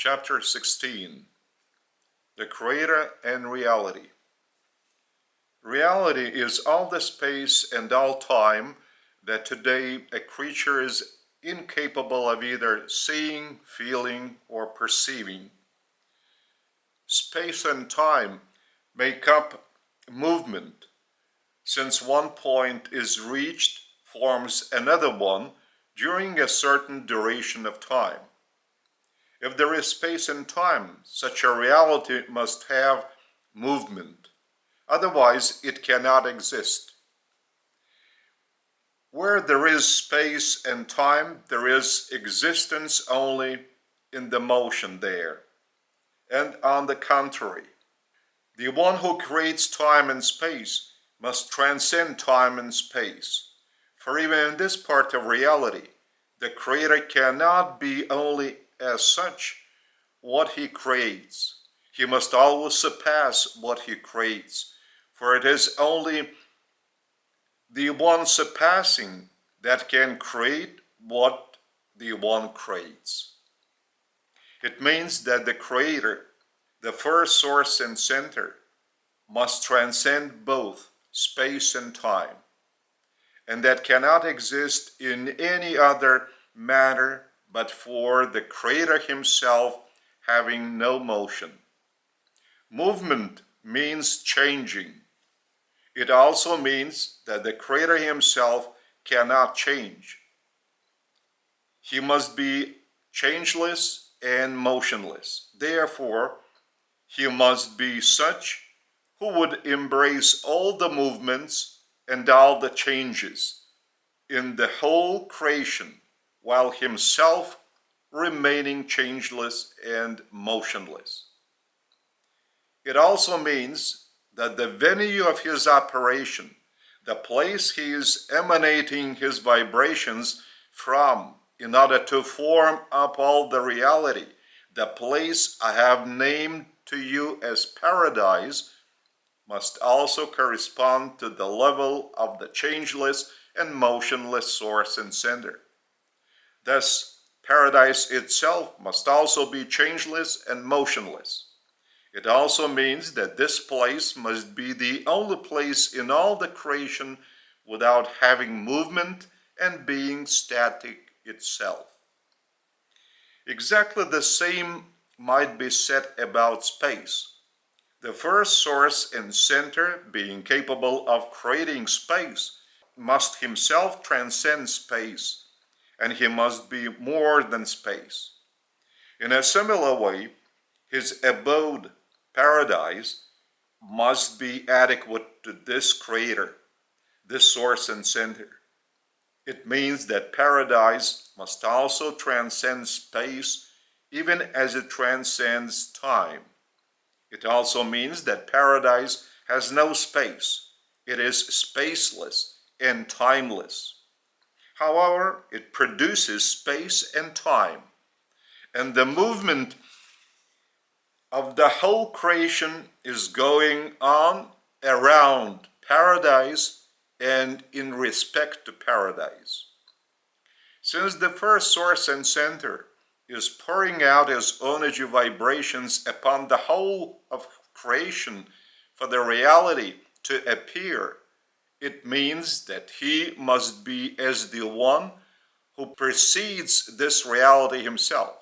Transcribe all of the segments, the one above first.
Chapter 16. The Creator and Reality. Reality is all the space and all time that today a creature is incapable of either seeing, feeling, or perceiving. Space and time make up movement. Since one point is reached, forms another one during a certain duration of time. If there is space and time, such a reality must have movement. Otherwise, it cannot exist. Where there is space and time, there is existence only in the motion there. And on the contrary, the one who creates time and space must transcend time and space. For even in this part of reality, the Creator cannot be only as such what he creates. He must always surpass what he creates, for it is only the one surpassing that can create what the one creates. It means that the Creator, the first source and center, must transcend both space and time, and that cannot exist in any other manner but for the Creator himself having no motion. Movement means changing. It also means that the Creator himself cannot change. He must be changeless and motionless. Therefore, he must be such who would embrace all the movements and all the changes in the whole creation, while himself remaining changeless and motionless. It also means that the venue of his operation, the place he is emanating his vibrations from in order to form up all the reality, the place I have named to you as Paradise, must also correspond to the level of the changeless and motionless source and center. Thus, Paradise itself must also be changeless and motionless. It also means that this place must be the only place in all the creation without having movement and being static itself. Exactly the same might be said about space. The first source and center, being capable of creating space, must himself transcend space, and he must be more than space. In a similar way, his abode, Paradise, must be adequate to this Creator, this source and center. It means that Paradise must also transcend space, even as it transcends time. It also means that Paradise has no space. It is spaceless and timeless. However, it produces space and time, and the movement of the whole creation is going on around Paradise and in respect to Paradise. Since the first source and center is pouring out his energy vibrations upon the whole of creation for the reality to appear, it means that he must be as the one who precedes this reality himself.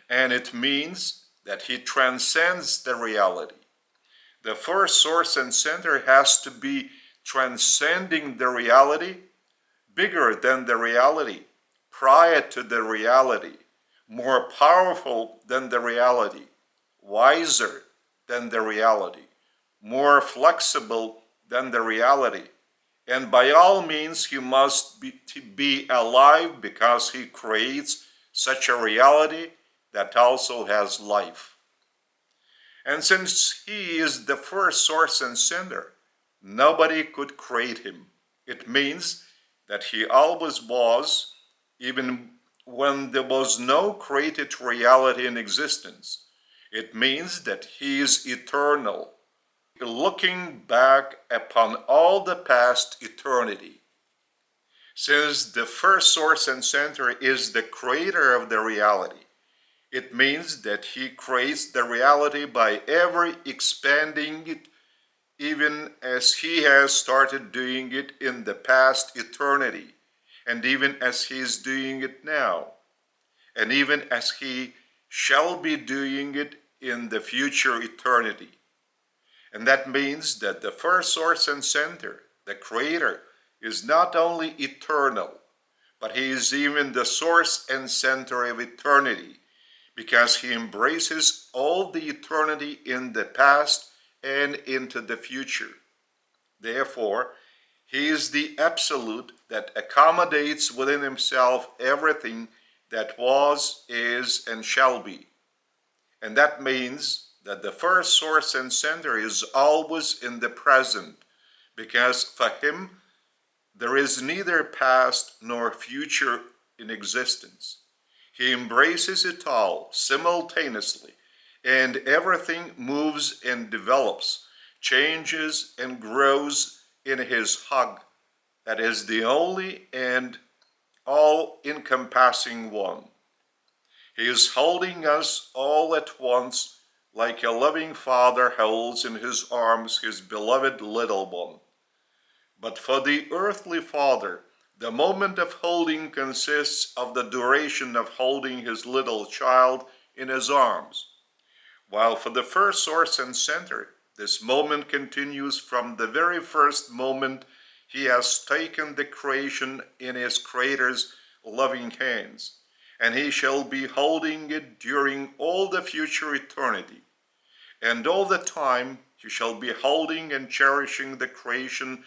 And it means that he transcends the reality. The first source and center has to be transcending the reality, bigger than the reality, prior to the reality, more powerful than the reality, wiser than the reality, more flexible than the reality. And by all means, he must be alive because he creates such a reality that also has life. And since he is the first source and center, nobody could create him. It means that he always was, even when there was no created reality in existence. It means that he is eternal, looking back upon all the past eternity. Since the first source and center is the creator of the reality, It means that he creates the reality by ever expanding it, even as he has started doing it in the past eternity, and even as he is doing it now, and even as he shall be doing it in the future eternity. And that means that the first source and center, the Creator, is not only eternal, but he is even the source and center of eternity, because he embraces all the eternity in the past and into the future. Therefore, he is the Absolute that accommodates within himself everything that was, is, and shall be. And that means that the first source and center is always in the present, because for him there is neither past nor future in existence. He embraces it all simultaneously, and everything moves and develops, changes and grows in his hug. That is the only and all-encompassing one. He is holding us all at once, like a loving father holds in his arms his beloved little one. But for the earthly father, the moment of holding consists of the duration of holding his little child in his arms, while for the first source and center, this moment continues from the very first moment he has taken the creation in his Creator's loving hands, and he shall be holding it during all the future eternity. And all the time he shall be holding and cherishing the creation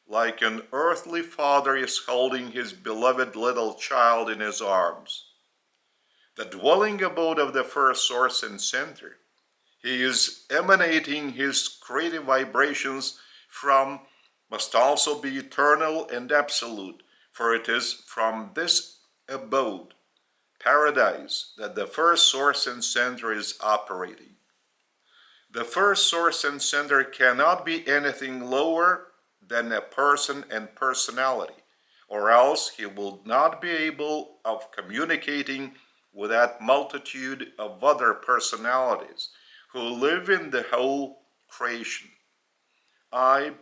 like an earthly father is holding his beloved little child in his arms. The dwelling abode of the first source and center, he is emanating his creative vibrations from, must also be eternal and absolute, for it is from this abode, paradise, that the first source and center is operating. The first source and center cannot be anything lower than a person and personality, or else he will not be able of communicating with that multitude of other personalities who live in the whole creation. I,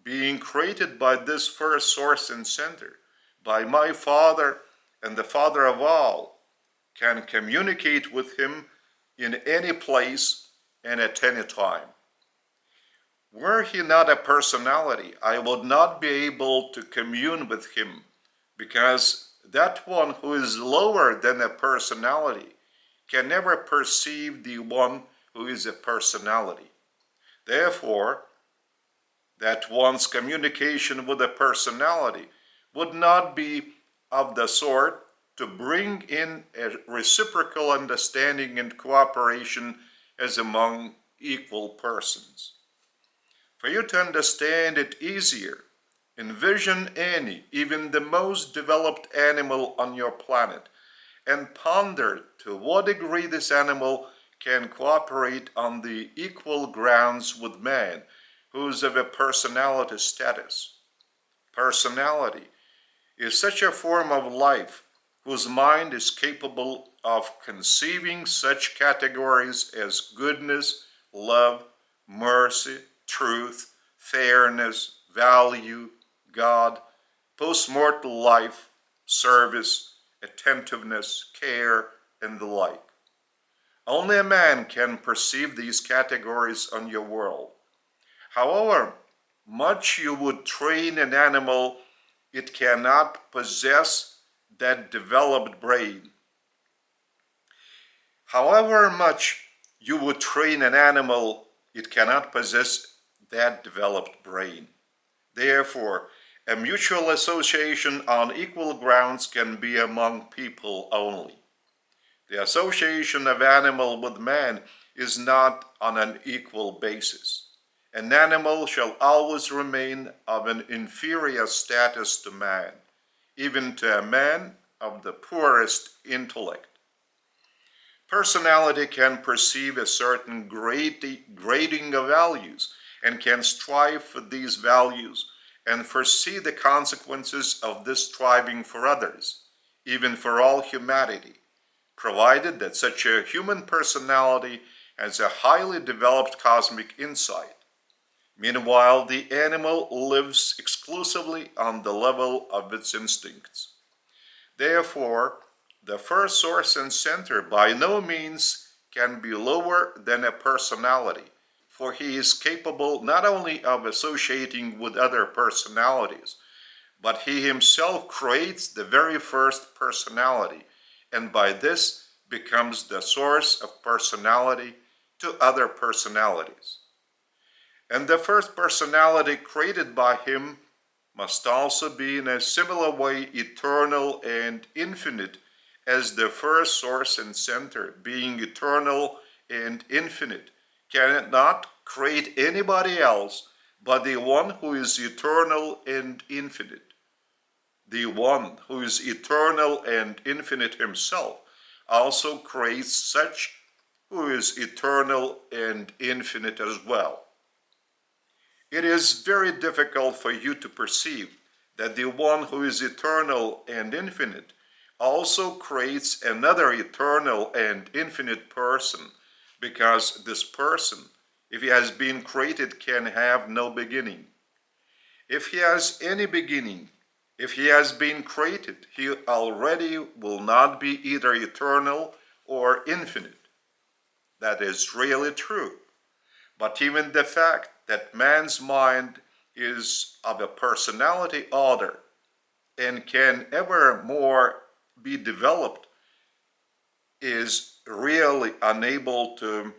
being created by this first source and center, by my Father and the Father of all, can communicate with him in any place and at any time. Were he not a personality, I would not be able to commune with him, because that one who is lower than a personality can never perceive the one who is a personality. Therefore, that one's communication with a personality would not be of the sort to bring in a reciprocal understanding and cooperation as among equal persons. For you to understand it easier, envision any, even the most developed animal on your planet, and ponder to what degree this animal can cooperate on the equal grounds with man, who is of a personality status. Personality is such a form of life whose mind is capable of conceiving such categories as goodness, love, mercy, truth, fairness, value, God, post-mortal life, service, attentiveness, care, and the like. Only a man can perceive these categories on your world. However much you would train an animal, it cannot possess that developed brain. However much you would train an animal, it cannot possess that developed brain. Therefore, a mutual association on equal grounds can be among people only. The association of animal with man is not on an equal basis. An animal shall always remain of an inferior status to man, even to a man of the poorest intellect. Personality can perceive a certain grading of values and can strive for these values and foresee the consequences of this striving for others, even for all humanity, provided that such a human personality has a highly developed cosmic insight. Meanwhile, the animal lives exclusively on the level of its instincts. Therefore, the first source and center by no means can be lower than a personality, for he is capable not only of associating with other personalities, but he himself creates the very first personality, and by this becomes the source of personality to other personalities. And the first personality created by him must also be in a similar way eternal and infinite as the first source and center, being eternal and infinite, cannot create anybody else but the one who is eternal and infinite. The one who is eternal and infinite himself also creates such who is eternal and infinite as well. It is very difficult for you to perceive that the one who is eternal and infinite also creates another eternal and infinite person, because this person, if he has been created, can have no beginning. If he has any beginning, if he has been created, he already will not be either eternal or infinite. That is really true. But even the fact that man's mind is of a personality order and can ever more be developed is really unable to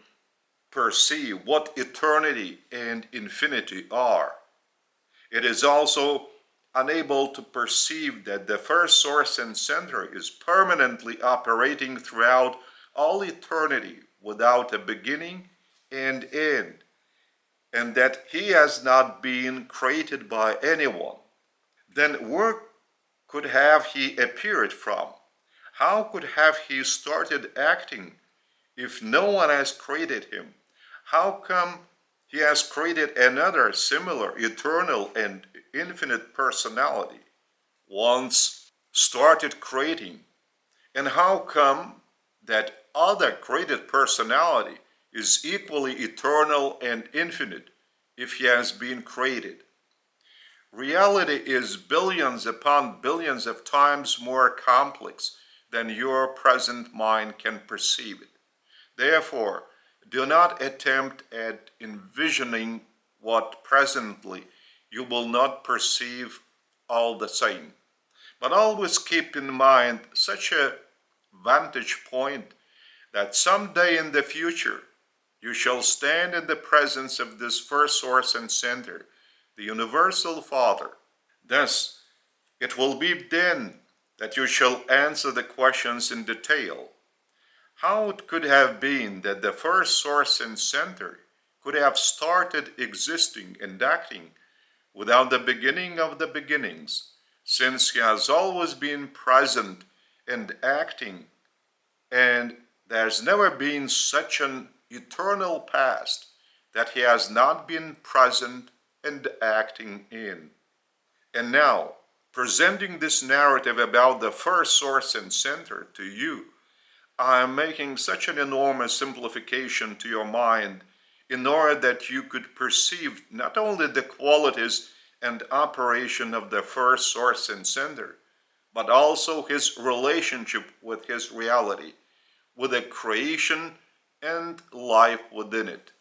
perceive what eternity and infinity are. It is also unable to perceive that the first source and center is permanently operating throughout all eternity without a beginning and end, and that he has not been created by anyone. Then where could have he appeared from? How could have he started acting if no one has created him? How come he has created another similar, eternal, and infinite personality once started creating? And how come that other created personality is equally eternal and infinite if he has been created? Reality is billions upon billions of times more complex than your present mind can perceive it. Therefore, do not attempt at envisioning what presently you will not perceive all the same. But always keep in mind such a vantage point that someday in the future you shall stand in the presence of this first source and center, the universal Father. Thus, it will be then that you shall answer the questions in detail. How it could have been that the first source and center could have started existing and acting without the beginning of the beginnings, since he has always been present and acting, and there's never been such an eternal past that he has not been present and acting in. And now, presenting this narrative about the first source and center to you, I am making such an enormous simplification to your mind in order that you could perceive not only the qualities and operation of the first source and center, but also his relationship with his reality, with the creation and life within it.